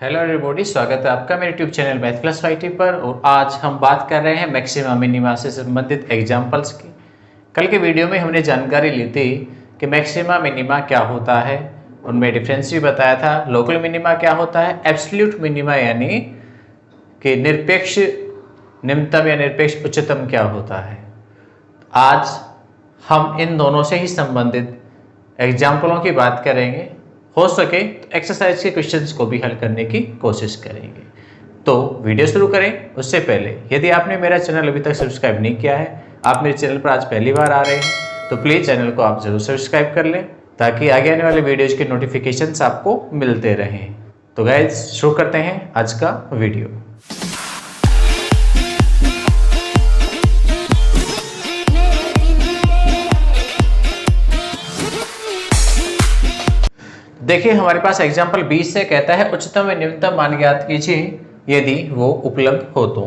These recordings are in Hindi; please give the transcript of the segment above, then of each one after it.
हेलो एवरीबॉडी, स्वागत है आपका मेरे tube channel math plus YT पर। और आज हम बात कर रहे हैं मैक्सिमा मिनिमा से संबंधित एग्जांपल्स की। कल के वीडियो में हमने जानकारी ली थी कि मैक्सिमा मिनिमा क्या होता है, उनमें डिफरेंस भी बताया था। लोकल मिनिमा क्या होता है, एब्सोल्यूट मिनिमा यानी कि निरपेक्ष निम्नतम या निरपेक्ष उच्चतम क्या होता है। आज हम इन दोनों से ही संबंधित एग्जाम्पलों की बात करेंगे। हो सके तो एक्सरसाइज के क्वेश्चंस को भी हल करने की कोशिश करेंगे। तो वीडियो शुरू करें उससे पहले यदि आपने मेरा चैनल अभी तक सब्सक्राइब नहीं किया है, आप मेरे चैनल पर आज पहली बार आ रहे हैं, तो प्लीज़ चैनल को आप जरूर सब्सक्राइब कर लें ताकि आगे आने वाले वीडियोज़ के नोटिफिकेशंस आपको मिलते रहें। तो गाइज शुरू करते हैं आज का वीडियो। देखिए हमारे पास एग्जाम्पल 20 से कहता है उच्चतम व निम्नतम मान ज्ञात कीजिए यदि वो उपलब्ध हो तो।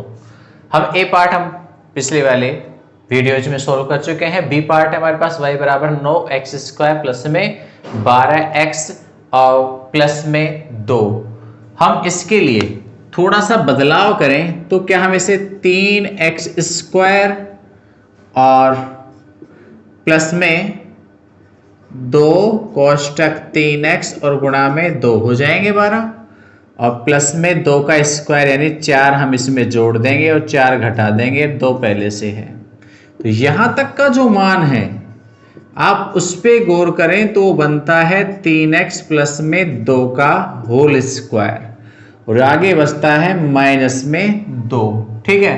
हम ए पार्ट हम पिछले वाले वीडियोज में सोल्व कर चुके हैं। बी पार्ट है हमारे पास y बराबर 9x² प्लस में 12x और प्लस में 2। हम इसके लिए थोड़ा सा बदलाव करें तो क्या हम इसे 3x² और प्लस में 2 कोष्टक 3x और गुणा में 2 हो जाएंगे 12 और प्लस में 2 का स्क्वायर यानी 4 हम इसमें जोड़ देंगे और 4 घटा देंगे, 2 पहले से है। तो यहां तक का जो मान है आप उस पर गौर करें तो बनता है 3x प्लस में 2 का होल स्क्वायर और आगे बचता है माइनस में 2। ठीक है,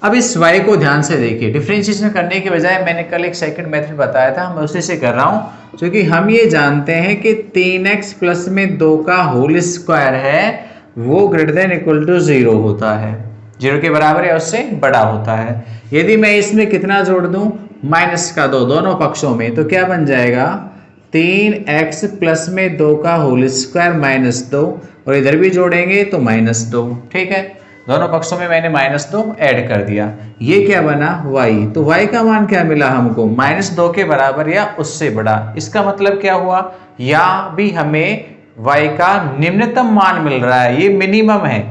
अब इस y को ध्यान से देखिए। डिफरेंशिएशन करने के बजाय मैंने कल एक सेकंड मेथड बताया था, मैं उसी से कर रहा हूं क्योंकि हम ये जानते हैं कि 3x प्लस में 2 का होल स्क्वायर है वो ग्रेटर देन इक्वल टू 0 होता है, 0 के बराबर या उससे बड़ा होता है। यदि मैं इसमें कितना जोड़ दूं, माइनस का 2 दोनों पक्षों में, तो क्या बन जाएगा 3x प्लस में 2 का होल स्क्वायर माइनस 2 और इधर भी जोड़ेंगे तो माइनस 2। ठीक है, दोनों पक्षों में मैंने -2 ऐड कर दिया। ये क्या बना y, तो y का मान क्या मिला हमको, -2 के बराबर या उससे बड़ा। इसका मतलब क्या हुआ, या भी हमें y का निम्नतम मान मिल रहा है, ये मिनिमम है।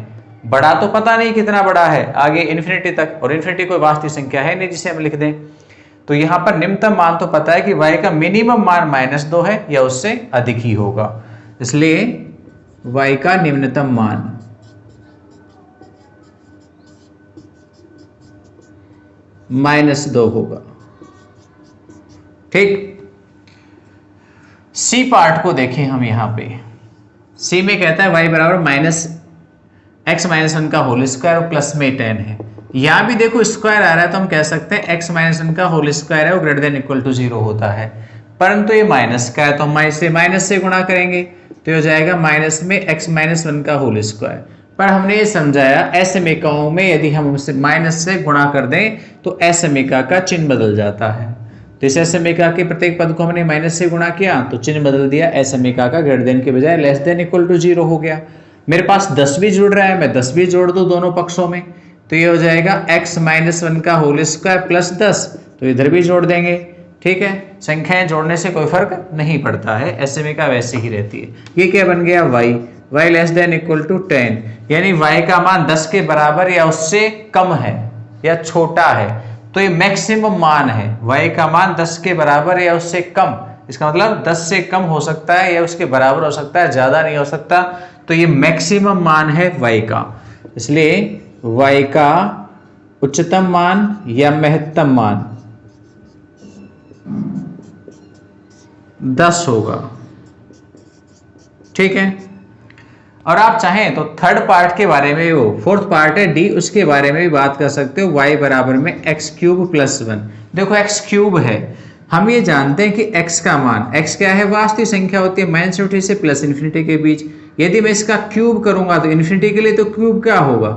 बड़ा तो पता नहीं कितना बड़ा है आगे इन्फिनिटी तक, और इन्फिनिटी कोई वास्तविक संख्या है नहीं जिसे हम लिख दें। तो यहाँ पर निम्नतम मान तो पता है कि y का मिनिमम मान -2 है या उससे अधिक ही होगा, इसलिए y का निम्नतम मान -2 होगा। ठीक, सी पार्ट को देखें हम। यहां पे सी में कहता है y बराबर -1 का होल स्क्वायर और प्लस में 10 है। यहां भी देखो स्क्वायर आ रहा है तो हम कह सकते हैं x-1 का होल स्क्वायर है वो ग्रेटर देन इक्वल टू 0 होता है, परंतु ये माइनस का है तो हम इसे माइनस से गुणा करेंगे तो हो जाएगा माइनस में x-1 का होल स्क्वायर। पर हमने ये समझाया असमीकाओं में यदि हम उसे माइनस से गुणा कर दें तो असमीका का चिन्ह बदल जाता है। तो इस असमीका के प्रत्येक पद को हमने माइनस से गुणा किया तो चिन्ह बदल दिया, असमीका का ग्रेटर देन के बजाय लेस देन इक्वल टू 0 हो गया। मेरे पास 10 भी जुड़ रहा है, मैं 10 भी जोड़ दूं दोनों पक्षों में तो ये हो जाएगा x-1 का होल स्क्वायर प्लस 10, तो इधर भी जोड़ देंगे। ठीक है, संख्याएं जोड़ने से कोई फर्क नहीं पड़ता है, असमीका वैसे ही रहती है। ये क्या बन गया y less than equal to 10, यानी y का मान 10 के बराबर या उससे कम है या छोटा है, तो ये मैक्सिमम मान है। y का मान 10 के बराबर या उससे कम, इसका मतलब 10 से कम हो सकता है या उसके बराबर हो सकता है, ज्यादा नहीं हो सकता। तो ये मैक्सिमम मान है y का, इसलिए y का उच्चतम मान या महत्तम मान 10 होगा। ठीक है, और आप चाहें तो थर्ड पार्ट के बारे में, वो फोर्थ पार्ट है डी, उसके बारे में भी बात कर सकते हो। y बराबर में x³ प्लस 1। देखो x³ है, हम ये जानते हैं कि x का मान, x क्या है, वास्तविक संख्या होती है -∞ से प्लस इन्फिनिटी के बीच। यदि मैं इसका क्यूब करूंगा तो इन्फिनिटी के लिए तो क्यूब क्या होगा,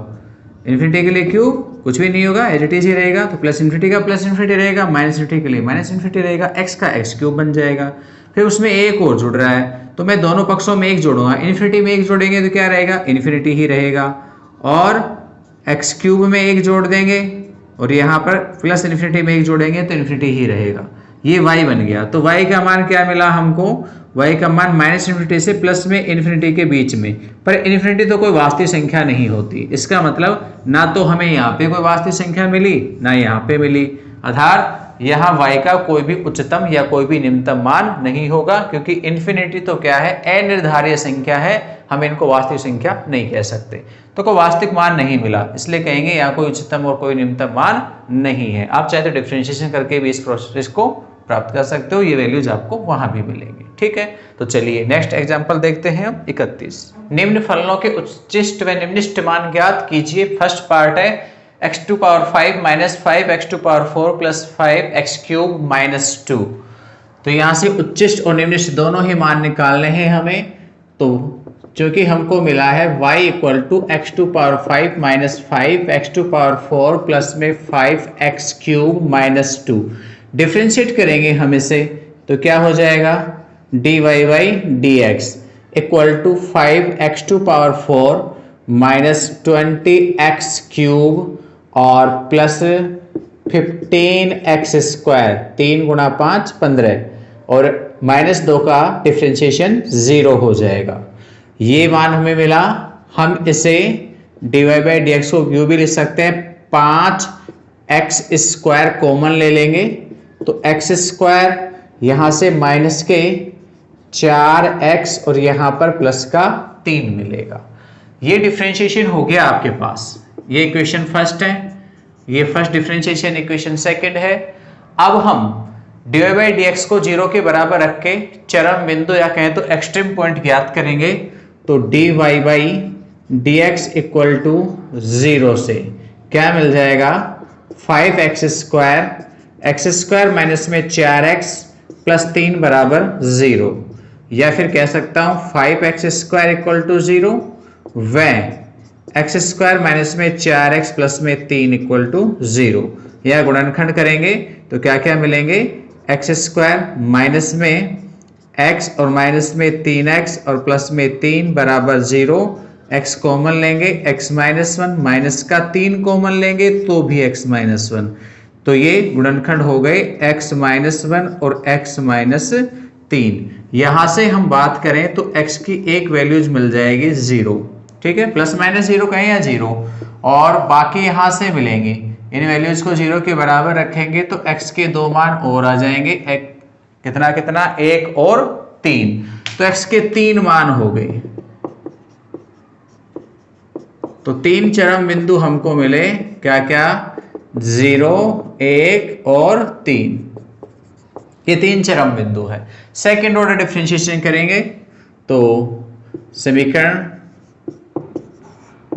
इन्फिनिटी के लिए क्यूब कुछ भी नहीं होगा, एज इट इज ही रहेगा। तो प्लस इन्फिनिटी का प्लस इन्फिनिटी रहेगा, माइनस इन्फिनिटी के लिए माइनस इन्फिनिटी रहेगा, x का x³ बन जाएगा। फिर उसमें एक और जुड़ रहा है तो मैं दोनों पक्षों में एक जोड़ूंगा, इन्फिनिटी में एक जोड़ेंगे तो क्या रहेगा, इन्फिनिटी ही रहेगा, और x³ में एक जोड़ देंगे और यहाँ पर प्लस इन्फिनिटी में एक जोड़ेंगे तो इन्फिनिटी ही रहेगा। ये y बन गया। तो y का मान क्या मिला हमको, y का मान -इन्फिनिटी से प्लस में इन्फिनिटी के बीच में, पर इन्फिनिटी तो कोई वास्तविक संख्या नहीं होती। इसका मतलब ना तो हमें यहाँ पे कोई वास्तविक संख्या मिली ना यहाँ पे मिली, अर्थात यहाँ y का कोई भी उच्चतम या कोई भी निम्नतम मान नहीं होगा, क्योंकि इन्फिनिटी तो क्या है, अनिर्धारित संख्या है, हम इनको वास्तविक संख्या नहीं कह सकते। तो कोई वास्तविक मान नहीं मिला, इसलिए कहेंगे यहाँ कोई उच्चतम और कोई निम्नतम मान नहीं है। आप चाहे तो डिफरेंशिएशन करके भी इस प्रोसेस को प्राप्त कर सकते हो, ये वैल्यूज आपको वहां भी मिलेंगे। ठीक है, तो चलिए नेक्स्ट एग्जांपल देखते हैं हम 31। निम्न फलनों के उच्चिष्ट व निम्निष्ट मान ज्ञात कीजिए। फर्स्ट पार्ट है x to power 5 minus 5x to power 4 plus 5x cube minus 2। तो यहाँ से उच्चिष्ट और निम्निष्ट दोनों ही मान निकालने हैं हमें। तो चूंकि हमको मिला है y equal to x to power 5 minus 5x to power 4 plus में 5x क्यूब माइनस 2, डिफ्रेंशिएट करेंगे हम इसे तो क्या हो जाएगा, dy by dx equal to 5x to power 4 minus 20x cube और प्लस 15x स्क्वायर, 3 गुणा 5 15, और माइनस 2 का डिफ्रेंशिएशन 0 हो जाएगा। ये मान हमें मिला। हम इसे dy बाई dx को यूं भी लिख सकते हैं, 5x स्क्वायर कॉमन ले लेंगे तो x स्क्वायर यहां से माइनस के 4x और यहां पर प्लस का 3 मिलेगा। ये डिफरेंशिएशन हो गया आपके पास। ये इक्वेशन फर्स्ट है, ये फर्स्ट डिफरेंशिएशन इक्वेशन सेकंड है। अब हम dy बाई dx को 0 के बराबर रख के चरम बिंदु या कहें तो एक्सट्रीम पॉइंट ज्ञात करेंगे। तो dy by dx equal to 0 से क्या मिल जाएगा, 5x square, x square minus में 4x प्लस 3 बराबर 0, या फिर कह सकता हूं 5x स्क्वायर इक्वल टू 0 व एक्स स्क्वायर माइनस में 4x प्लस में 3 इक्वल टू 0, या गुणनखंड करेंगे तो क्या क्या मिलेंगे, एक्स स्क्वायर माइनस में x और माइनस में 3x और प्लस में 3 बराबर 0, x कॉमन लेंगे x माइनस 1, माइनस का 3 कॉमन लेंगे तो भी x माइनस 1। तो ये गुणनखंड हो गए x माइनस 1 और x माइनस 3। यहां से हम बात करें तो x की एक वैल्यूज मिल जाएगी 0, ठीक है, प्लस माइनस 0 कहें या 0, और बाकी यहां से मिलेंगे। इन वैल्यूज को 0 के बराबर रखेंगे तो x के 2 मान और आ जाएंगे, कितना कितना 1 और 3, तो x के 3 मान हो गए। तो 3 चरम बिंदु हमको मिले, क्या क्या, 0, 1 और 3, ये 3 चरम बिंदु है। सेकेंड ऑर्डर डिफरेंशिएशन करेंगे तो समीकरण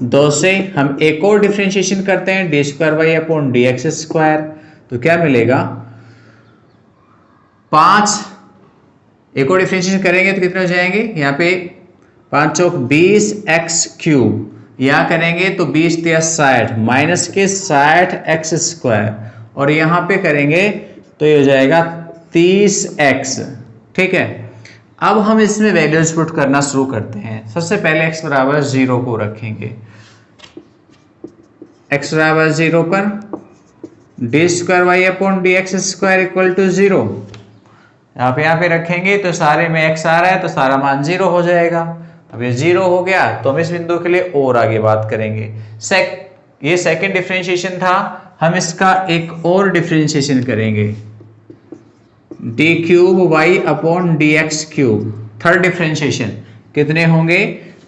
2 से हम एक और डिफरेंशिएशन करते हैं, d square y upon d x square. तो क्या मिलेगा, 5, एक और डिफरेंशिएशन करेंगे तो कितने हो जाएंगे, यहाँ पे 5 चौक 20x क्यूब, यहाँ करेंगे तो 20 × 60 माइनस के 60x स्क्वायर, और यहाँ पे करेंगे तो ये हो जाएगा 30x। ठीक है, अब हम इसमें वैल्यूज पुट करना शुरू करते हैं। सबसे पहले x बराबर 0 को रखेंगे, x बराबर 0 पर d square y upon d x square equal to 0, यहाँ पे रखेंगे तो सारे में x आ रहा है तो सारा मान 0 हो जाएगा। अब ये 0 हो गया तो हम इस बिंदु के लिए और आगे बात करेंगे। ये सेकंड डिफरेंशिएशन था, हम इसका एक और डिफरेंशिएशन करेंगे, d cube y upon d x cube. Third differentiation कितने होंगे,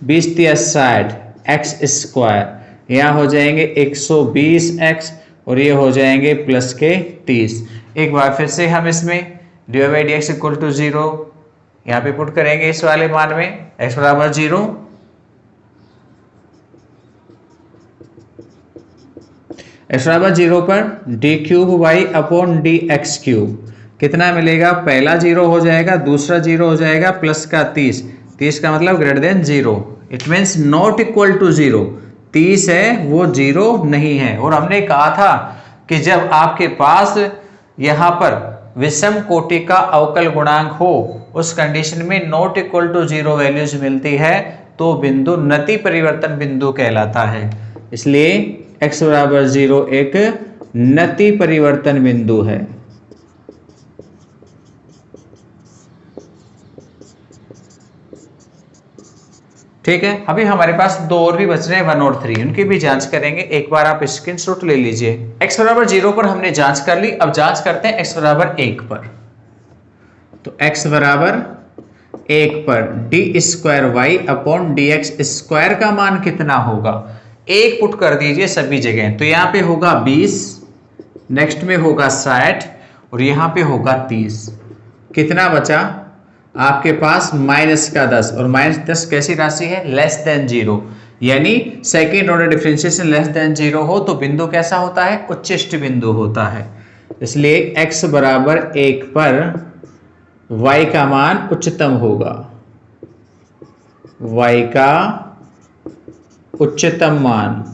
20 × 60 एक्स स्क्वायर, यहाँ हो जाएंगे 120x और ये हो जाएंगे प्लस के 30। एक बार फिर से हम इसमें d by d x equal to 0 यहाँ पे पुट करेंगे इस वाले मान में, x बराबर 0, x बराबर 0 पर d cube y upon d x cube, कितना मिलेगा, पहला 0 हो जाएगा, दूसरा 0 हो जाएगा, प्लस का 30, 30 का मतलब greater than 0, it means not equal to 0, 30 है वो 0 नहीं है। और हमने कहा था कि जब आपके पास यहाँ पर विषम कोटि का अवकल गुणांक हो, उस कंडीशन में नॉट इक्वल टू 0 वैल्यूज मिलती है तो बिंदु नति परिवर्तन बिंदु कहलाता है। इसलिए x बराबर 0 एक नति परिवर्तन बिंदु है। ठीक है, अभी हमारे पास दो और भी बच रहे हैं 1 और 3, उनकी भी जांच करेंगे। एक बार आप स्क्रीनशॉट ले लीजिए। x बराबर 0 पर हमने जांच कर ली, अब जांच करते हैं x बराबर 1 पर। तो x बराबर 1 पर d square y upon d x square का मान कितना होगा, 1 पुट कर दीजिए सभी जगह। तो यहाँ पे होगा 20, नेक्स्ट में होगा 60 और यहाँ पे होगा 30। कितना बचा आपके पास, माइनस का 10, और माइनस 10 कैसी राशि है, लेस देन 0, यानी second order differentiation less than 0 हो तो बिंदु कैसा होता है, उच्चिष्ट बिंदु होता है। इसलिए x बराबर 1 पर y का मान उच्चतम होगा, y का उच्चतम मान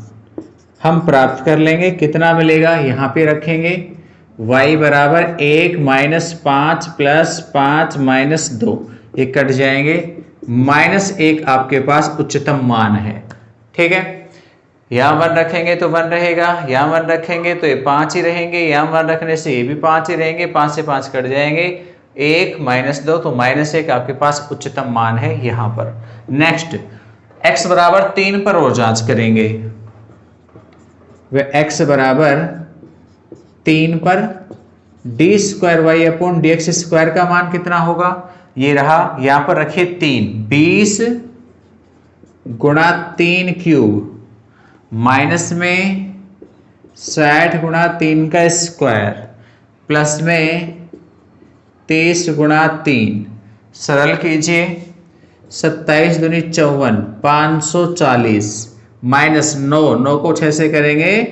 हम प्राप्त कर लेंगे। कितना मिलेगा, यहां पे रखेंगे y बराबर 1 माइनस 5 प्लस 5 माइनस 2, ये कट जाएंगे, -1 आपके पास उच्चतम मान है। ठीक है, यहां 1 रखेंगे तो 1 रहेगा, यहां 1 रखेंगे तो ये 5 ही रहेंगे, यहां 1 रखने से ये भी 5 ही रहेंगे, 5 से 5 कट जाएंगे, 1 माइनस 2 तो -1 आपके पास उच्चतम मान है यहां पर। नेक्स्ट x बराबर 3 पर और जांच करेंगे। वे x बराबर 3 पर d square y upon d x square का मान कितना होगा, ये रहा, यहां पर रखिए 3, 20 गुणा 3 क्यूब माइनस में 60 गुणा 3 का स्क्वायर प्लस में 30 गुणा 3, सरल कीजिए, 27 दूनी 54, 540 माइनस 9 को 6 से करेंगे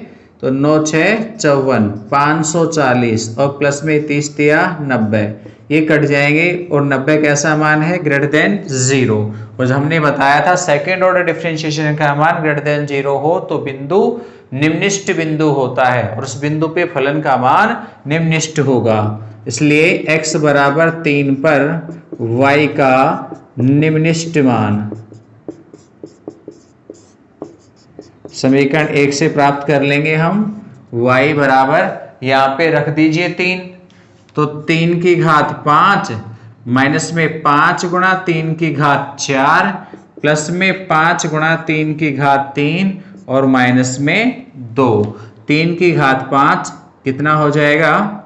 तो 9 6 54, 540 और प्लस में 30 दिया 90, ये कट जाएंगे और 90 कैसा मान है, ग्रेटर देन 0। और जो हमने बताया था सेकेंड ऑर्डर डिफरेंशिएशन का मान ग्रेटर देन 0 हो तो बिंदु निम्निष्ट बिंदु होता है और उस बिंदु पे फलन का मान निम्निष्ट होगा। इसलिए x बराबर 3 पर y का निम्निष्ट मान समीकरण 1 से प्राप्त कर लेंगे हम। y बराबर यहां पे रख दीजिए 3, तो 3 की घात 5 माइनस में 5 गुणा 3 की घात 4 प्लस में 5 गुणा 3 की घात 3 और माइनस में 2, 3 की घात 5 कितना हो जाएगा,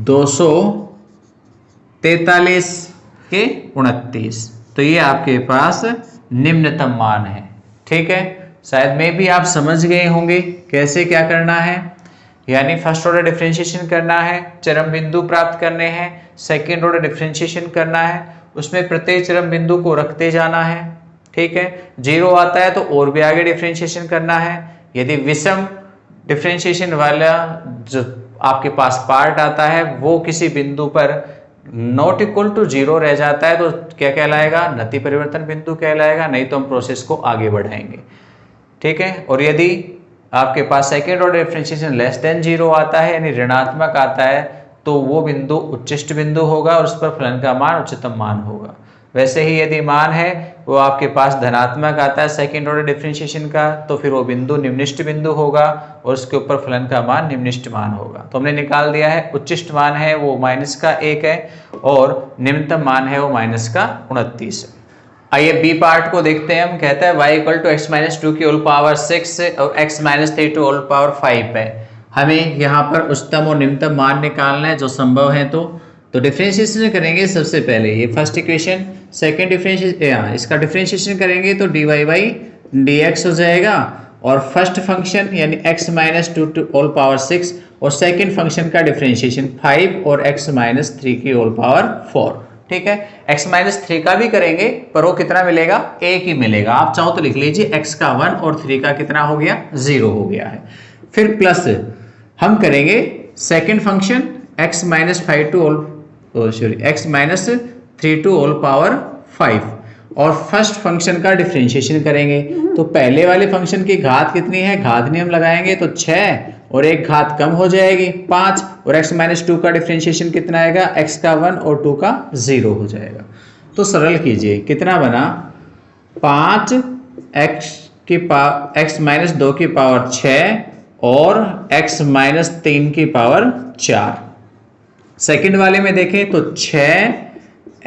243 के 29। तो ये आपके पास निम्नतम मान है। ठीक है, शायद में भी आप समझ गए होंगे कैसे क्या करना है, यानी फर्स्ट ऑर्डर डिफरेंशिएशन करना है, चरम बिंदु प्राप्त करने हैं, सेकेंड ऑर्डर डिफरेंशिएशन करना है, उसमें प्रत्येक चरम बिंदु को रखते जाना है। ठीक है, 0 आता है तो और भी आगे डिफरेंशिएशन करना है। यदि विषम डिफरेंशिएशन वाला जो आपके पास पार्ट आता है वो किसी बिंदु पर नॉट इक्वल टू 0 रह जाता है तो क्या कहलाएगा, नति परिवर्तन बिंदु कहलाएगा, नहीं तो हम प्रोसेस को आगे बढ़ाएंगे। ठीक है, और यदि आपके पास second order differentiation less than 0 आता है यानी ऋणात्मक आता है तो वो बिंदु उच्चिष्ट बिंदु होगा और उस पर फलन का मान उच्चतम मान होगा। वैसे ही यदि मान है वो आपके पास धनात्मक आता है सेकेंड ऑर्डर डिफरेंशिएशन का तो फिर वो बिंदु निम्निष्ट बिंदु होगा और उसके ऊपर फलन का मान निम्निष्ट मान होगा। तो हमने निकाल दिया है, उच्चिष्ट मान है वो -1 है और निम्नतम मान है वो -29 है। आइए बी पार्ट को देखते हैं। हम कहते हैं y equal to x minus 2 की होल पावर 6 और x minus 3 to whole power 5 है। हमें यहाँ पर उच्चतम और निम्नतम मान निकालना है जो संभव है। तो डिफरेंशिएशन करेंगे सबसे पहले ये फर्स्ट इक्वेशन, सेकंड डिफरेंशिएशन इसका डिफरेंशिएशन करेंगे तो dy बाई dx हो जाएगा और फर्स्ट फंक्शन यानी x minus 2 to whole power 6 और सेकंड फंक्शन का डिफरेंशिएशन 5 और x माइनस 3 की होल पावर 4। ठीक है, x माइनस 3 का भी करेंगे पर वो कितना मिलेगा, 1 ही मिलेगा। आप चाहो तो लिख लीजिए x का 1 और 3 का कितना हो गया, 0 हो गया है। फिर प्लस हम करेंगे second function x minus 5 to whole x minus 3 to whole power 5 और फर्स्ट फंक्शन का डिफरेंशिएशन करेंगे। तो पहले वाले फंक्शन की घात कितनी है, घात नियम लगाएंगे तो 6 और एक घात कम हो जाएगी 5 और x माइनस 2 का डिफरेंशिएशन कितना आएगा, x का 1 और 2 का 0 हो जाएगा। तो सरल कीजिए, कितना बना 5 x माइनस 2 की पावर 6 और x माइनस 3 की पावर 4। सेकंड वाले में देखें तो 6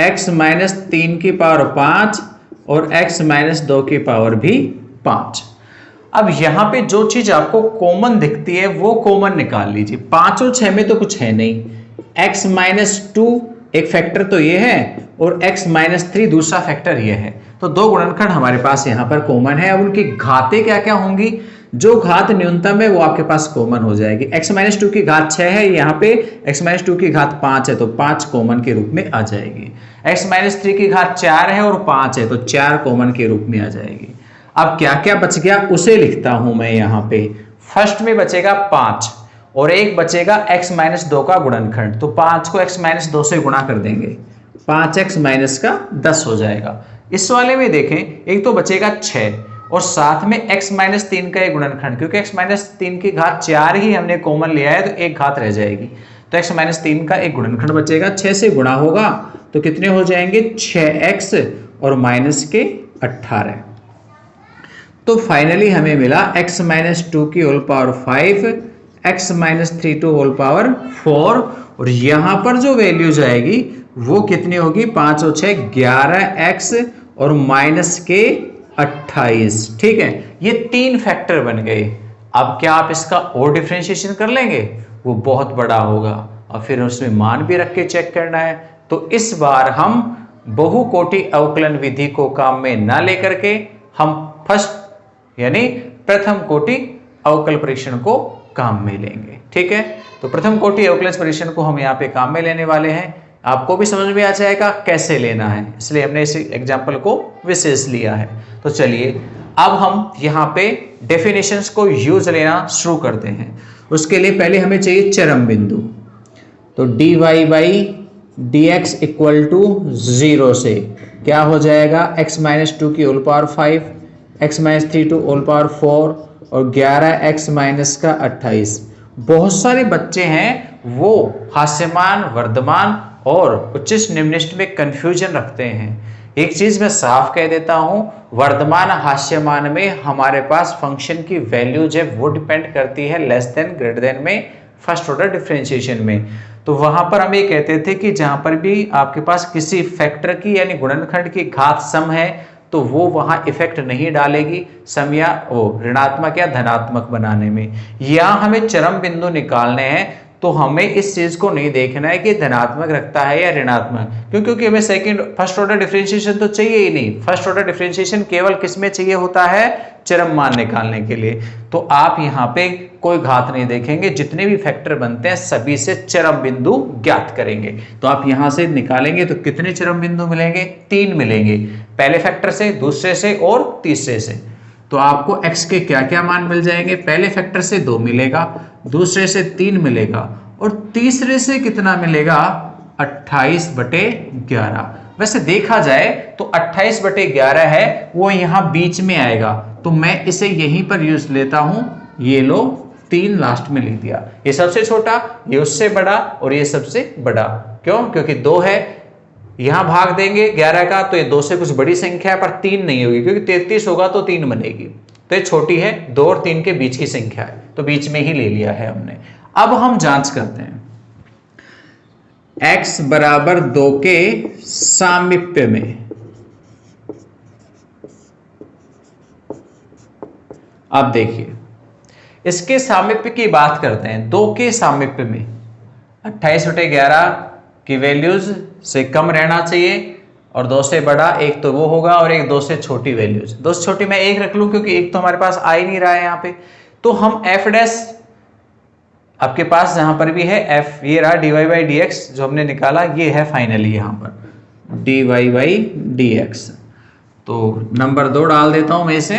x माइनस 3 की पावर 5 और x माइनस 2 की पावर भी 5। अब यहां पे जो चीज आपको कॉमन दिखती है वो कॉमन निकाल लीजिए। 5 और 6 में तो कुछ है नहीं। x माइनस 2 एक फैक्टर तो ये है और x माइनस 3 दूसरा फैक्टर ये है। तो दो गुणनखंड हमारे पास यहां पर कॉमन है। अब उनकी घातें क्या क्या होंगी? जो घात न्यूनतम है वो आपके पास कॉमन हो जाएगी। x माइनस 2 की घात 6 है, यहाँ पे x माइनस 2 की घात 5 है तो 5 कॉमन के रूप में आ जाएगी। x माइनस 3 की घात 4 है और 5 है तो 4 कॉमन के रूप में आ जाएगी। अब क्या क्या बच गया उसे लिखता हूं मैं यहाँ पे। फर्स्ट में बचेगा 5 और एक बचेगा x माइनस 2 का गुणनखंड। तो 5 को x माइनस 2 से गुणा कर देंगे, 5x माइनस का 10 हो जाएगा। इस वाले में देखें, एक तो बचेगा 6 और साथ में x माइनस 3 का एक गुणनखंड, क्योंकि x माइनस 3 की घात 4 ही हमने कॉमन लिया है तो एक घात रह जाएगी। तो x माइनस 3 का एक गुणनखंड बचेगा, 6 से गुणा होगा तो कितने हो जाएंगे? 6x और माइनस के 18। तो फाइनली हमें मिला x माइनस 2 की whole power 5, x minus 3 to whole power 4 और यहां पर जो वैल्यू जाएगी वो कितनी होगी? 5 और 6 11x और माइनस के 28। ठीक है, ये 3 फैक्टर बन गए। अब क्या आप इसका और डिफरेंशिएशन कर लेंगे? वो बहुत बड़ा होगा और फिर उसमें मान भी रख के चेक करना है। तो इस बार हम बहुकोटि अवकलन विधि को काम में ना लेकर के हम फर्स्ट यानी प्रथम कोटि अवकल परीक्षण को काम में लेंगे। ठीक है, तो प्रथम कोटि अवकलन परीक्षण को हम यहाँ पे काम में लेने वाले हैं। आपको भी समझ में आ जाएगा कैसे लेना है, इसलिए हमने इस एग्जाम्पल को विशेष लिया है। तो चलिए अब हम यहाँ पे डेफिनेशंस को यूज लेना शुरू करते हैं। उसके लिए पहले हमें चाहिए चरम बिंदु। तो dy by dx equal to 0 से क्या हो जाएगा? x माइनस 2 की whole power 5, x minus 3 to whole power 4 और 11x माइनस का 28। बहुत सारे बच्चे हैं वो हास्यमान, वर्धमान और उच्चिष्ट निम्निष्ठ में कंफ्यूजन रखते हैं। एक चीज मैं साफ कह देता हूं, वर्धमान हास्यमान में हमारे पास फंक्शन की वैल्यू जो वो डिपेंड करती है लेस देन ग्रेटर देन में फर्स्ट ऑर्डर डिफरेंशिएशन में। तो वहां पर हम ये कहते थे कि जहां पर भी आपके पास किसी फैक्टर की यानी गुणनखंड की घात सम है तो वो वहां इफेक्ट नहीं डालेगी सम या ऋणात्मक या धनात्मक बनाने में। या हमें चरम बिंदु निकालने हैं तो हमें इस चीज को नहीं देखना है कि धनात्मक रखता है या ऋणात्मक, क्योंकि हमें फर्स्ट ऑर्डर डिफरेंशिएशन तो चाहिए ही नहीं। फर्स्ट ऑर्डर डिफरेंशिएशन केवल किस में चाहिए होता है? चरम मान निकालने के लिए। तो आप यहाँ पे कोई घात नहीं देखेंगे, जितने भी फैक्टर बनते हैं सभी से चरम बिंदु ज्ञात करेंगे। तो आप यहां से निकालेंगे तो कितने चरम बिंदु मिलेंगे? 3 मिलेंगे, पहले फैक्टर से, दूसरे से और तीसरे से। तो आपको x के क्या क्या मान मिल जाएंगे? पहले फैक्टर से 2 मिलेगा, दूसरे से 3 मिलेगा और तीसरे से कितना मिलेगा? 28/11। वैसे देखा जाए तो 28/11 है वो यहां बीच में आएगा, तो मैं इसे यहीं पर यूज लेता हूं। ये लो 3 लास्ट में लिख दिया। ये सबसे छोटा, ये उससे बड़ा और ये सबसे बड़ा। क्यों? क्योंकि 2 है, यहां भाग देंगे 11 का तो ये 2 से कुछ बड़ी संख्या है पर 3 नहीं होगी, क्योंकि 33 होगा तो 3 बनेगी। तो ये छोटी है, 2 और 3 के बीच की संख्या है तो बीच में ही ले लिया है हमने। अब हम जांच करते हैं x बराबर 2 के सामीप्य में। अब देखिए इसके सामीप्य की बात करते हैं। 2 के सामीप्य में 28/11 की वैल्यूज से कम रहना चाहिए और 2 से बड़ा, एक तो वो होगा और एक 2 से छोटी वैल्यूज। 2 से छोटी मैं 1 रख लूं क्योंकि 1 तो हमारे पास आ ही नहीं रहा है यहाँ पे। तो हम f डैश आपके पास जहां पर भी है f, ये रहा dy बाई dx जो हमने निकाला, ये है फाइनली यहाँ पर dy बाई dx। तो नंबर 2 डाल देता हूं मैं इसे।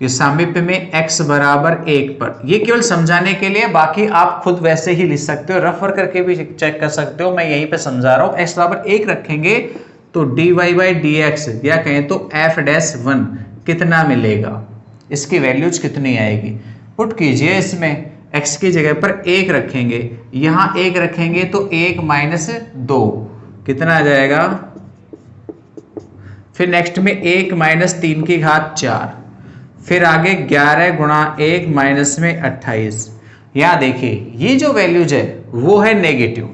ये सामीप्य में x बराबर 1 पर, ये केवल समझाने के लिए, बाकी आप खुद वैसे ही लिख सकते हो, रेफर करके भी चेक कर सकते हो। मैं यहीं पे समझा रहा हूं। x बराबर 1 रखेंगे तो dy बाई dx या कहें तो f डैश 1 कितना मिलेगा, इसकी वैल्यूज कितनी आएगी पुट कीजिए। इसमें x की जगह पर 1 रखेंगे, यहां 1 रखेंगे तो 1 माइनस 2 कितना आ जाएगा। फिर नेक्स्ट में 1 माइनस 3 की घात 4, फिर आगे 11 गुणा 1 माइनस में 28। यहां देखिए ये जो वैल्यूज है वो है नेगेटिव,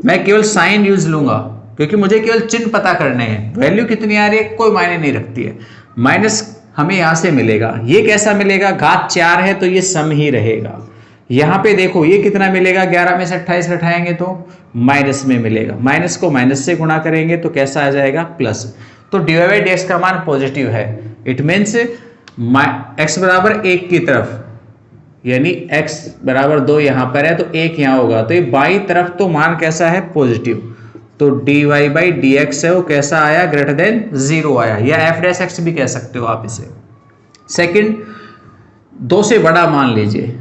मैं केवल साइन यूज लूंगा क्योंकि मुझे केवल चिन्ह पता करने हैं, वैल्यू कितनी आ रही है कोई मायने नहीं रखती है। माइनस हमें यहां से मिलेगा, ये कैसा मिलेगा, घात 4 है तो ये सम ही रहेगा। यहां पे देखो ये कितना मिलेगा, 11 में से 28 घटाएंगे तो माइनस में मिलेगा, माइनस को माइनस से गुणा करेंगे तो कैसा आ जाएगा, प्लस। तो dy/dx का मान पॉजिटिव है। इट मीन्स x बराबर 1 की तरफ, यानी x बराबर 2 यहां पर है तो 1 यहां होगा, तो ये बाई तरफ तो मान कैसा है, पॉजिटिव। तो dy/dx है वो कैसा आया, ग्रेटर देन 0 आया, या f' भी कह सकते हो आप इसे। सेकंड, 2 से बड़ा मान लीजिए,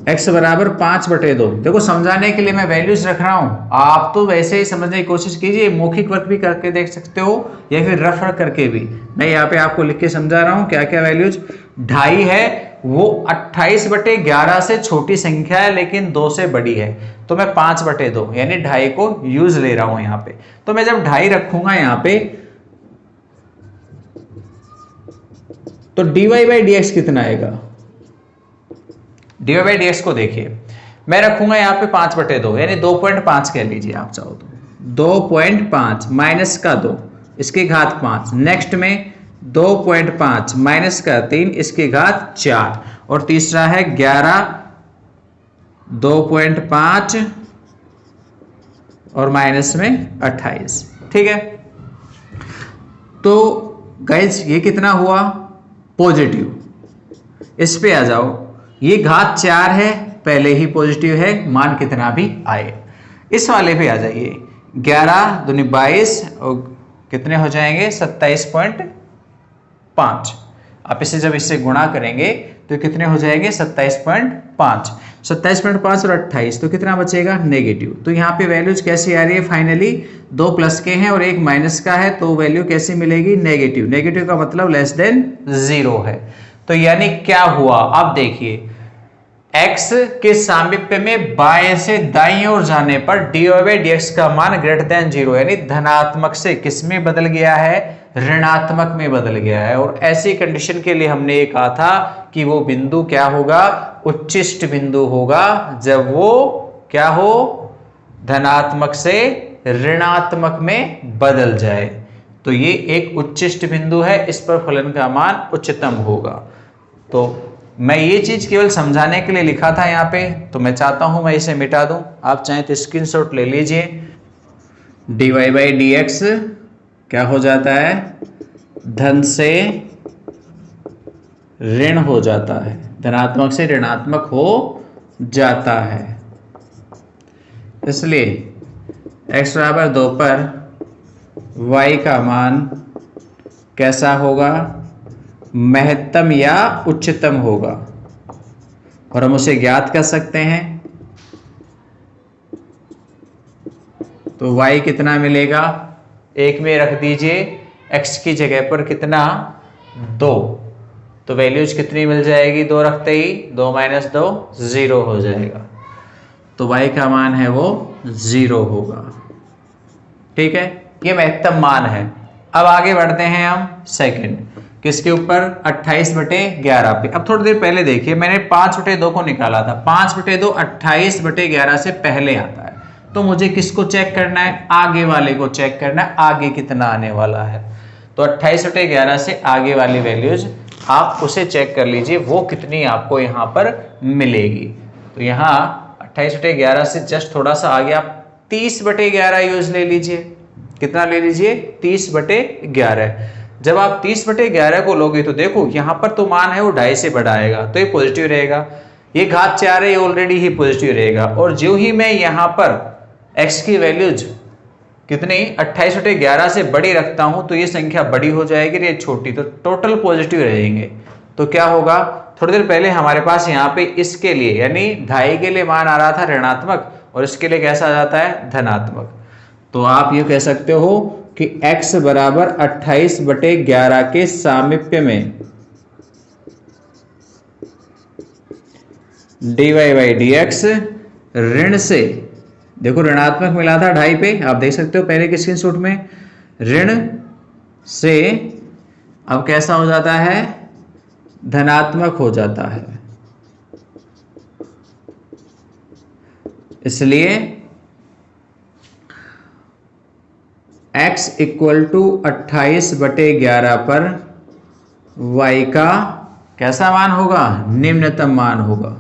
x बराबर 5/2। देखो समझाने के लिए मैं वैल्यूज रख रहा हूं, आप तो वैसे ही समझने की कोशिश कीजिए, मौखिक वर्क भी करके देख सकते हो या फिर रेफर करके भी। मैं यहाँ पे आपको लिख के समझा रहा हूं क्या क्या वैल्यूज। 2.5 है वो 28/11 से छोटी संख्या है लेकिन 2 से बड़ी है, तो मैं 5/2 यानी 2.5 को यूज ले रहा हूं यहाँ पे। तो मैं जब 2.5 रखूंगा यहाँ पे तो dy/dx कितना आएगा, dy/dx को देखिए, मैं रखूंगा यहाँ पे 5/2 यानी 2.5 कह लीजिए आप चाहो तो, 2.5 माइनस का 2 इसकी घात 5, नेक्स्ट में 2.5 माइनस का 3 इसकी घात 4, और तीसरा है 11 2.5 और माइनस में 28। ठीक है, तो गाइज ये कितना हुआ, पॉजिटिव। इस पे आ जाओ, ये घात 4 है पहले ही पॉजिटिव है, मान कितना भी आए। इस वाले पे आ जाइए, 11 दूनी 22 और कितने हो जाएंगे 27.5। आप इसे जब इससे गुणा करेंगे तो कितने हो जाएंगे 27.5, 27.5 और 28 तो कितना बचेगा, नेगेटिव। तो यहाँ पे वैल्यूज कैसी आ रही है, फाइनली 2 प्लस के हैं और 1 माइनस का है, तो वैल्यू कैसी मिलेगी, नेगेटिव। नेगेटिव का मतलब लेस देन 0 है। तो यानी क्या हुआ, अब देखिए x के सामीप्य में बाएं से दाईं ओर जाने पर dy/dx का मान ग्रेटर देन 0 यानी धनात्मक से किस में बदल गया है, ऋणात्मक में बदल गया है। और ऐसी कंडीशन के लिए हमने ये कहा था कि वो बिंदु क्या होगा, उच्चिष्ट बिंदु होगा, जब वो क्या हो, धनात्मक से ऋणात्मक में बदल जाए। तो ये एक उच्चिष्ट बिंदु है, इस पर फलन का मान उच्चतम होगा। तो मैं ये चीज केवल समझाने के लिए लिखा था यहाँ पे, तो मैं चाहता हूं मैं इसे मिटा दूं, आप चाहें तो स्क्रीनशॉट ले लीजिए। dy/dx क्या हो जाता है, धन से ऋण हो जाता है, धनात्मक से ऋणात्मक हो जाता है। इसलिए x बराबर 2 पर y का मान कैसा होगा, महत्तम या उच्चतम होगा, और हम उसे ज्ञात कर सकते हैं। तो y कितना मिलेगा, 1 में रख दीजिए, x की जगह पर कितना 2, तो वैल्यूज कितनी मिल जाएगी, 2 रखते ही 2 माइनस 2 0 हो जाएगा, तो y का मान है वो 0 होगा। ठीक है, ये महत्तम मान है। अब आगे बढ़ते हैं हम सेकंड, किसके ऊपर, 28/11 पे। अब थोड़ी देर पहले देखिए मैंने 5/2 को निकाला था, 5/2 28/11 से पहले आता है, तो मुझे किसको चेक करना है, आगे वाले को चेक करना है, आगे कितना आने वाला है। तो 28/11 से आगे वाली वैल्यूज आप उसे चेक कर लीजिए, वो कितनी आपको यहाँ पर मिलेगी। तो यहाँ 28/11 से जस्ट थोड़ा सा आगे आप 30/11 यूज ले लीजिए, कितना ले लीजिए, 30/11। जब आप 30/11 को लोगे तो देखो यहाँ पर तो मान है वो 2.5 से बड़ा आएगा, तो ये पॉजिटिव रहेगा। ये घात 4 है, ये ऑलरेडी ही पॉजिटिव रहेगा। और जो ही मैं यहाँ पर x की वैल्यूज कितनी 28/11 से बड़ी रखता हूं तो ये संख्या बड़ी हो जाएगी, ये छोटी, तो टोटल पॉजिटिव रहेंगे। तो क्या होगा, थोड़ी देर पहले हमारे पास यहाँ पे इसके लिए यानी 2.5 के लिए मान आ रहा था ऋणात्मक, और इसके लिए कैसा आ जाता है, धनात्मक। तो आप ये कह सकते हो कि x बराबर 28/11 के सामीप्य में dy/dx ऋण से, देखो ऋणात्मक मिला था 2.5 पे, आप देख सकते हो पहले के स्क्रीनशॉट में, ऋण से अब कैसा हो जाता है, धनात्मक हो जाता है। इसलिए x इक्वल टू 28/11 पर y का कैसा मान होगा? निम्नतम मान होगा।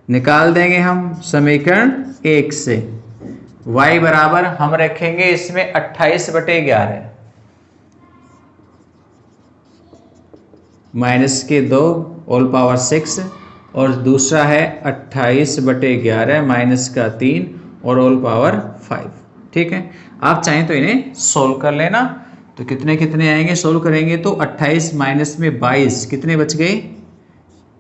निकाल देंगे हम समीकरण 1 से। y बराबर हम रखेंगे इसमें 28/11 माइनस के 2 होल पावर 6 और दूसरा है 28/11 माइनस का 3 और होल पावर 5। ठीक है, आप चाहें तो इन्हें सोल्व कर लेना। तो कितने कितने आएंगे सोल्व करेंगे तो 28 माइनस में 22 कितने बच गए?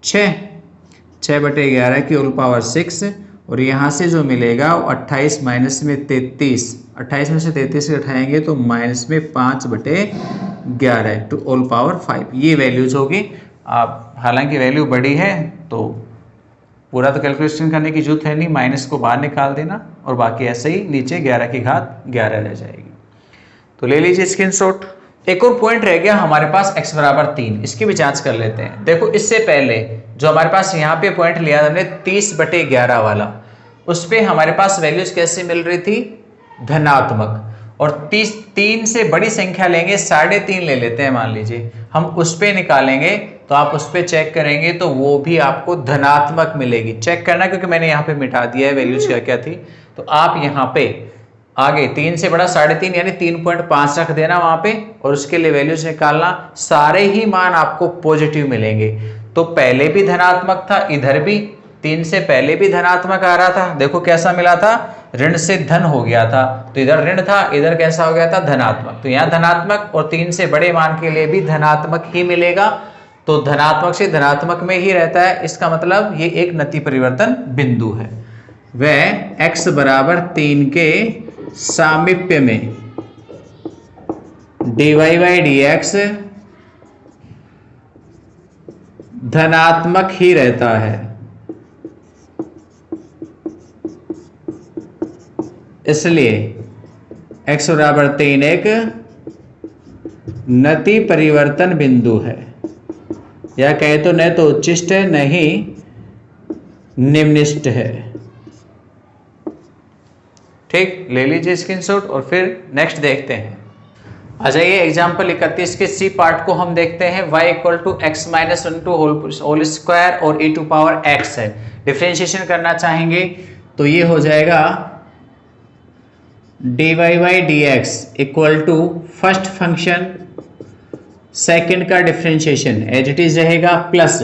6/11 की होल पावर 6 और यहाँ से जो मिलेगा वो 28 माइनस में 33, 28 में से 33 उठाएंगे तो माइनस में 5/11 टू होल पावर 5 ये वैल्यूज होगी। आप हालांकि वैल्यू बड़ी है तो पूरा तो कैलकुलेशन करने की जरूरत है नहीं, माइनस को बाहर निकाल देना और बाकी ऐसे ही नीचे 11 की घात 11 रह जाएगी। तो ले लीजिए स्क्रीनशॉट। एक और पॉइंट रह गया हमारे पास x बराबर 3, इसकी भी जांच कर लेते हैं। देखो इससे पहले जो हमारे पास यहाँ पे पॉइंट लिया हमने 30/11 वाला, उस पे हमारे पास वैल्यूज कैसे मिल रही थी? धनात्मक। और 3 से बड़ी संख्या लेंगे, 3.5 ले लेते हैं मान लीजिए, हम उस पे निकालेंगे तो आप उस पे चेक करेंगे तो वो भी आपको धनात्मक मिलेगी। चेक करना क्योंकि मैंने यहाँ पे मिटा दिया है वैल्यूज क्या क्या थी। तो आप यहाँ पे आगे 3 से बड़ा 3.5 यानी 3.5 रख देना वहां पे और उसके लिए वैल्यूज निकालना। सारे ही मान आपको पॉजिटिव मिलेंगे। तो पहले भी धनात्मक था, इधर भी 3 से पहले भी धनात्मक आ रहा था। देखो कैसा मिला था? ऋण से धन हो गया था। तो इधर ऋण था, इधर कैसा हो गया था? धनात्मक। तो यहाँ धनात्मक और 3 से बड़े मान के लिए भी धनात्मक ही मिलेगा। तो धनात्मक से धनात्मक में ही रहता है, इसका मतलब ये एक नति परिवर्तन बिंदु है। वह x बराबर 3 के सामीप्य में dy/dx धनात्मक ही रहता है। इसलिए x बराबर 3 एक नति परिवर्तन बिंदु है, या कहे तो न तो उच्चिष्ट है न ही निम्निष्ठ है। ठीक, ले लीजिए स्क्रीनशॉट और फिर नेक्स्ट देखते हैं। आ जाइए एग्जाम्पल 31 के सी पार्ट को हम देखते हैं। y equal to x minus 1 to whole square और e टू पावर x है। डिफ्रेंशिएशन करना चाहेंगे तो ये हो जाएगा dy/dx equal to first function second का डिफ्रेंशिएशन एज इट इज रहेगा प्लस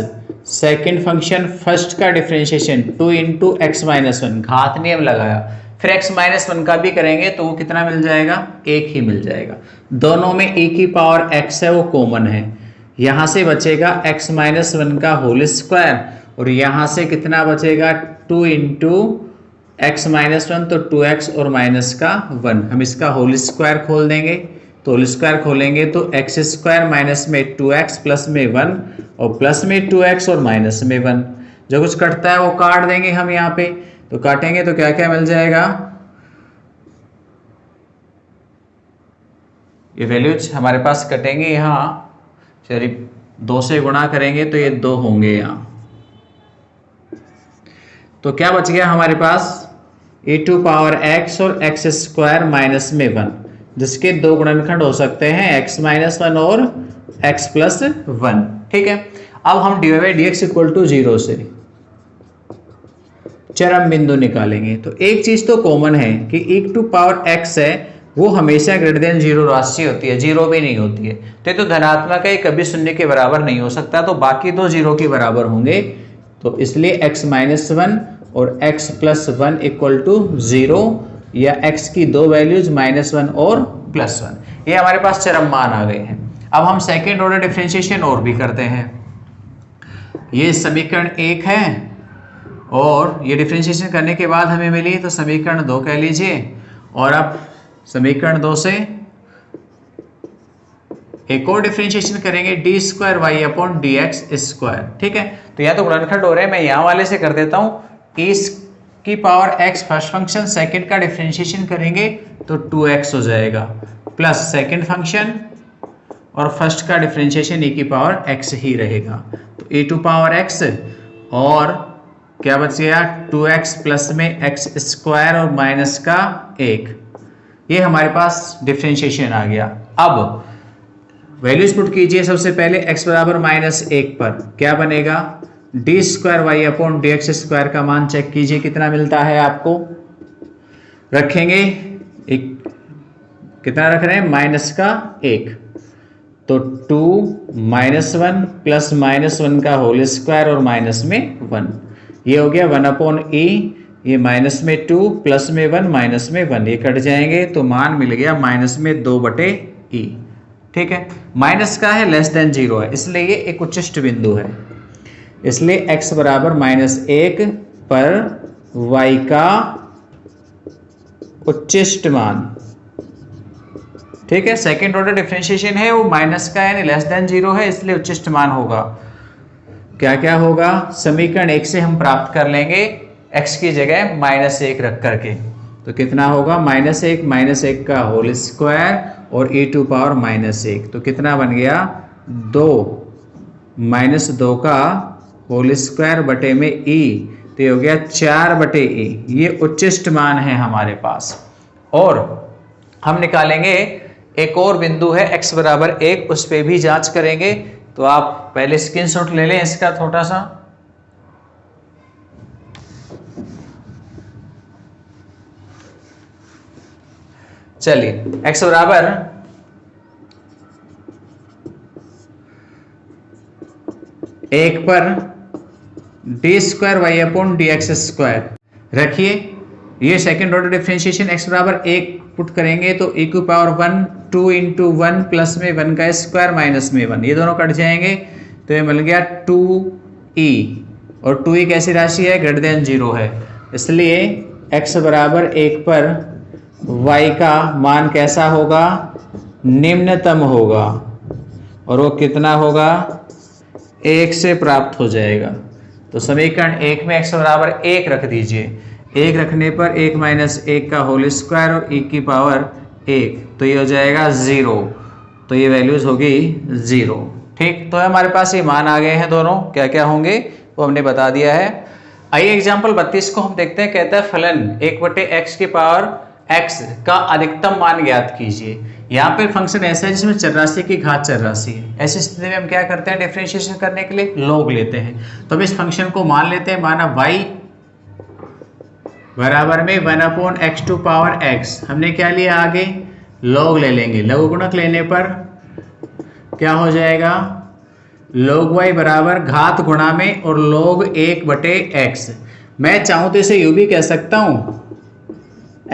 सेकंड फंक्शन फर्स्ट का डिफ्रेंशिएशन 2 इंटू x माइनस 1, घात नियम लगाया। फिर x माइनस 1 का भी करेंगे तो वो कितना मिल जाएगा? 1 ही मिल जाएगा। दोनों में e की पावर x है वो कॉमन है। यहां से बचेगा x माइनस 1 का होल स्क्वायर और यहां से कितना बचेगा? 2 इंटू x माइनस 1 तो 2x और माइनस का 1। हम इसका होल स्क्वायर खोल देंगे तो होल स्क्वायर खोलेंगे तो x स्क्वायर माइनस में 2x प्लस में 1 और प्लस में 2x और माइनस में 1। जो कुछ कटता है वो काट देंगे हम यहाँ पे। तो काटेंगे तो क्या क्या मिल जाएगा? ये वैल्यूज हमारे पास कटेंगे यहाँ, चलिए 2 से गुणा करेंगे तो ये 2 होंगे यहाँ। तो क्या बच गया हमारे पास? e टू पावर x और x स्क्वायर माइनस में 1, जिसके 2 गुणनखंड हो सकते हैं x माइनस 1 और x प्लस 1। ठीक है, अब हम dy/dx इक्वल टू 0 से चरम बिंदु निकालेंगे। तो एक चीज तो कॉमन है कि e टू पावर x है वो हमेशा ग्रेटर देन 0 राशि होती है, 0 भी नहीं होती है। तो ये तो धनात्मक है, कभी 0 के बराबर नहीं हो सकता, तो बाकी तो 0 के बराबर होंगे। तो इसलिए x माइनस 1 और x प्लस 1 इक्वल टू 0, या x की 2 वैल्यूज -1 और +1, ये हमारे पास चरम मान आ गए हैं। अब हम सेकेंड ऑर्डर डिफरेंशिएशन और भी करते हैं। ये समीकरण 1 है और ये डिफरेंशिएशन करने के बाद हमें मिली तो समीकरण 2 कह लीजिए। और अब समीकरण 2 से एक और डिफरेंशिएशन करेंगे d2y/dx²। ठीक है, तो यहाँ तो गुणनखंड हो रहे हैं, मैं यहाँ वाले से कर देता हूँ। e की power x first function second का डिफरेंशिएशन करेंगे तो 2x हो जाएगा, प्लस सेकंड फंक्शन और फर्स्ट का डिफरेंशिएशन e की पावर x ही रहेगा। तो e टू पावर x और क्या बच गया 2x प्लस में x स्क्वायर और माइनस का 1। ये हमारे पास डिफरेंशिएशन आ गया। अब वैल्यूज पुट कीजिए। सबसे पहले x बराबर -1 पर क्या बनेगा, d square y upon d x square का मान चेक कीजिए कितना मिलता है आपको। रखेंगे एक, कितना रख रहे हैं, -1, तो 2 -1 प्लस -1 का होल स्क्वायर और माइनस में 1, ये हो गया 1/e, ये माइनस में 2 प्लस में 1 माइनस में 1, ये कट जाएंगे तो मान मिल गया -2/e। ठीक है, माइनस का है, लेस देन 0 है, इसलिए ये एक उच्चिष्ट बिंदु है। इसलिए x बराबर -1 पर y का उच्चिष्ट मान। ठीक है, सेकेंड ऑर्डर डिफरेंशिएशन है, वो माइनस का यानी लेस देन 0 है, इसलिए उच्चिष्ट मान होगा। क्या क्या होगा, समीकरण 1 से हम प्राप्त कर लेंगे x की जगह -1 रख करके, तो कितना होगा -1 का होल स्क्वायर और e⁻⁻1, तो कितना बन गया 2 -2 का होल स्क्वायर बटे में e, तो ये हो गया 4/e। ये उच्चिष्ट मान है हमारे पास। और हम निकालेंगे एक और बिंदु है x बराबर 1, उस पर भी जांच करेंगे। तो आप पहले स्क्रीनशॉट ले लें इसका थोड़ा सा। चलिए, x बराबर 1 पर d square y upon d x square रखिए। ये सेकेंड ऑर्डर डिफरेंशिएशन x बराबर 1 पुट करेंगे तो e⁻1 2 × 1 प्लस में 1 का स्क्वायर माइनस में 1, ये दोनों कट जाएंगे तो ये मिल गया 2e, और 2e कैसी राशि है, ग्रेटर देन 0 है, इसलिए x बराबर 1 पर y का मान कैसा होगा, निम्नतम होगा, और वो कितना होगा, 1 से प्राप्त हो जाएगा। तो समीकरण 1 में x बराबर 1 रख दीजिए। 1 रखने पर 1 - 1 का होल स्क्वायर और e⁻1, तो ये हो जाएगा 0, तो ये वैल्यूज होगी 0। ठीक, तो हमारे पास ये मान आ गए हैं दोनों, क्या क्या होंगे वो हमने बता दिया है। आइए एग्जाम्पल 32 को हम देखते हैं। कहता है फलन 1/x का अधिकतम मान ज्ञात कीजिए। यहाँ पे फंक्शन ऐसा है जिसमें चरराशि की घात चरराशि है। ऐसी स्थिति में हम क्या करते हैं, डिफरेंशिएशन करने के लिए लॉग लेते हैं। तो हम इस फंक्शन को मान लेते हैं, माना y बराबर में 1/x⁴x, हमने क्या लिया, आगे लॉग ले लेंगे। लघुगुणक लेने पर क्या हो जाएगा, log y बराबर घात गुणा में और log 1/x। मैं चाहूं तो इसे यूं भी कह सकता हूं,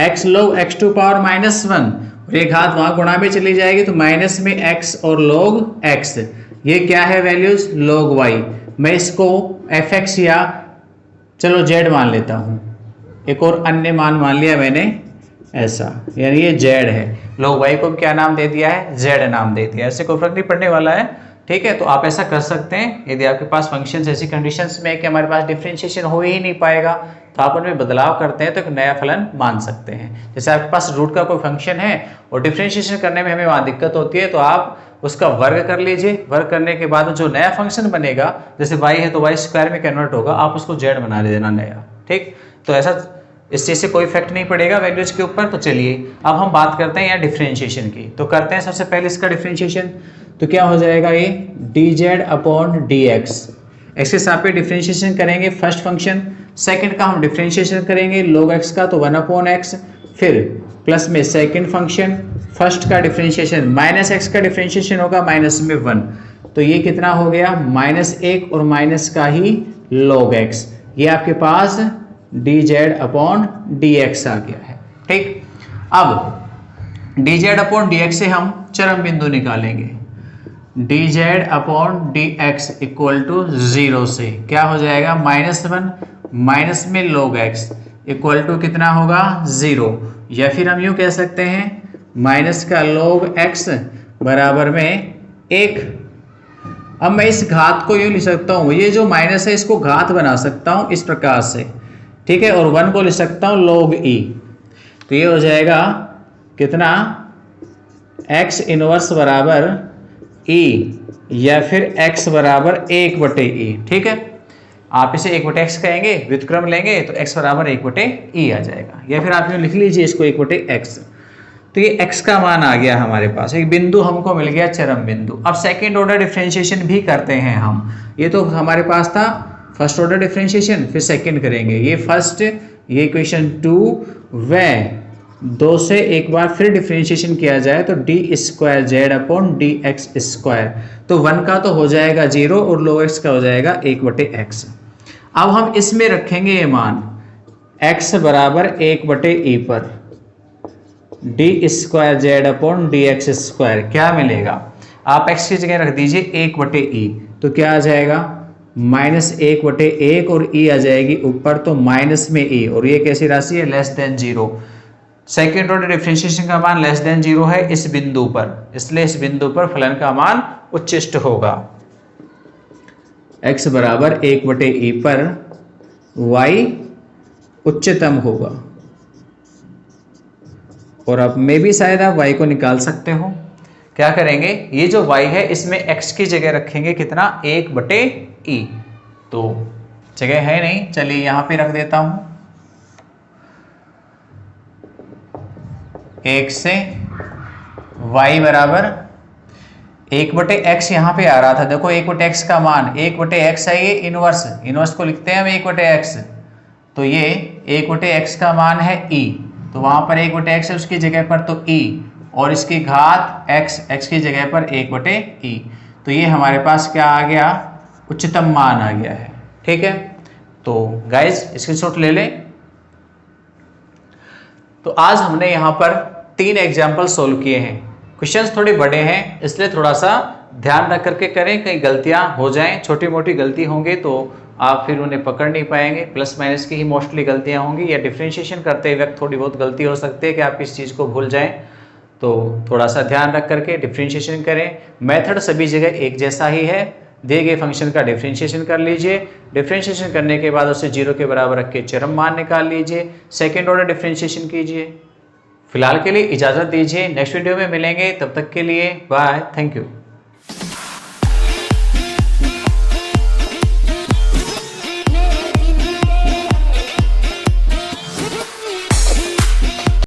x log x⁻⁻1, और ये घात वहां गुणा में चली जाएगी तो माइनस में x और log x। ये क्या है वैल्यूज, log y। मैं इसको fx या चलो z मान लेता हूं, एक और अन्य मान मान लिया मैंने ऐसा, यानी ये z है। log y को क्या नाम दे दिया है, z नाम दे दिया है। ऐसे कोई फर्क नहीं पड़ने वाला है। ठीक है, तो आप ऐसा कर सकते हैं। यदि आपके पास फंक्शंस ऐसी कंडीशंस में है कि हमारे पास डिफरेंशिएशन हो ही नहीं पाएगा, तो आप उनमें बदलाव करते हैं तो एक नया फलन मान सकते हैं। जैसे आपके पास रूट का कोई फंक्शन है और डिफरेंशिएशन करने में हमें वहाँ दिक्कत होती है, तो आप उसका वर्ग कर लीजिए। वर्ग करने के बाद जो नया फंक्शन बनेगा, जैसे y है तो y² में कन्वर्ट होगा, आप उसको z बना देना नया। ठीक, तो ऐसा इस चीज़ से कोई इफेक्ट नहीं पड़ेगा वैल्यूज के ऊपर। तो चलिए अब हम बात करते हैं यहाँ डिफरेंशिएशन की। तो करते हैं सबसे पहले इसका डिफरेंशिएशन। तो क्या हो जाएगा, ये dz/dx, x के सापेक्ष डिफरेंशिएशन करेंगे फर्स्ट फंक्शन। सेकंड का हम डिफरेंशिएशन करेंगे log x का, तो 1/x, फिर प्लस में सेकंड फंक्शन, फर्स्ट का डिफरेंशिएशन -x का डिफरेंशिएशन होगा माइनस में 1, तो ये कितना हो गया, -1 और माइनस का ही log x। ये आपके पास dz/dx आ गया है। ठीक, अब dz/dx से हम चरम बिंदु निकालेंगे। dz/dx = 0 से क्या हो जाएगा, -1 माइनस में log x इक्वल टू कितना होगा, 0, या फिर हम यूं कह सकते हैं माइनस का log x बराबर में 1। अब मैं इस घात को यूं लिख सकता हूं, ये जो माइनस है इसको घात बना सकता हूं इस प्रकार से, ठीक है, और 1 को लिख सकता हूं log e। तो ये हो जाएगा कितना, x इनवर्स बराबर e, या फिर x बराबर 1/e। ठीक है, आप इसे 1/x कहेंगे, व्युत्क्रम लेंगे तो x बराबर 1/e आ जाएगा, या फिर आप यूँ लिख लीजिए इसको 1/x। तो ये x का मान आ गया हमारे पास, एक बिंदु हमको मिल गया, चरम बिंदु। अब सेकेंड ऑर्डर डिफरेंशिएशन भी करते हैं हम। ये तो हमारे पास था फर्स्ट ऑर्डर डिफरेंशिएशन, फिर सेकेंड करेंगे। ये फर्स्ट, ये इक्वेशन 2, वह 2 से एक बार फिर डिफरेंशिएशन किया जाए तो d²z/dx²। तो 1 का तो हो जाएगा 0 और log x का हो जाएगा 1/x। अब हम इसमें रखेंगे ये मान x बराबर 1/e पर d²z/dx²। क्या मिलेगा? आप x की जगह रख दीजिए 1/e, तो क्या आ जाएगा -1/1 और e आ जाएगी ऊपर, तो माइनस में e, और ये कैसी राशि है? Less than 0। Second order differentiation का मान लेस देन 0 है इस बिंदु पर, इसलिए इस बिंदु पर फलन का मान उच्चिष्ट होगा। x बराबर 1/e पर y उच्चतम होगा। और अब में भी शायद आप y को निकाल सकते हो। क्या करेंगे? ये जो y है इसमें x की जगह रखेंगे कितना? 1/e। तो जगह है नहीं, चलिए यहां पे रख देता हूं। 1 से y बराबर 1/x यहाँ पे आ रहा था। देखो 1/x का मान 1/x है, ये इनवर्स को लिखते हैं हम 1/x। तो ये 1/x का मान है e, तो वहां पर 1/x है, उसकी जगह पर तो e, और इसकी घात x की जगह पर 1/e। तो ये हमारे पास क्या आ गया? उच्चतम मान आ गया है। ठीक है, तो गाइज स्क्रीनशॉट ले लें। तो आज हमने यहाँ पर 3 एग्जाम्पल सोल्व किए हैं। क्वेश्चंस थोड़े बड़े हैं, इसलिए थोड़ा सा ध्यान रख करके करें, कहीं गलतियां हो जाएं। छोटी मोटी गलती होंगे तो आप फिर उन्हें पकड़ नहीं पाएंगे, प्लस माइनस की ही मोस्टली गलतियां होंगी, या डिफरेंशिएशन करते वक्त थोड़ी बहुत गलती हो सकती है कि आप किस चीज़ को भूल जाएं। तो थोड़ा सा ध्यान रख करके डिफरेंशिएशन करें। मेथड सभी जगह एक जैसा ही है। दिए गए फंक्शन का डिफरेंशिएशन कर लीजिए, डिफरेंशिएशन करने के बाद उसे 0 के बराबर रख के चरम मान निकाल लीजिए, सेकेंड ऑर्डर डिफरेंशिएशन कीजिए। फिलहाल के लिए इजाज़त दीजिए, नेक्स्ट वीडियो में मिलेंगे, तब तक के लिए बाय, थैंक यू।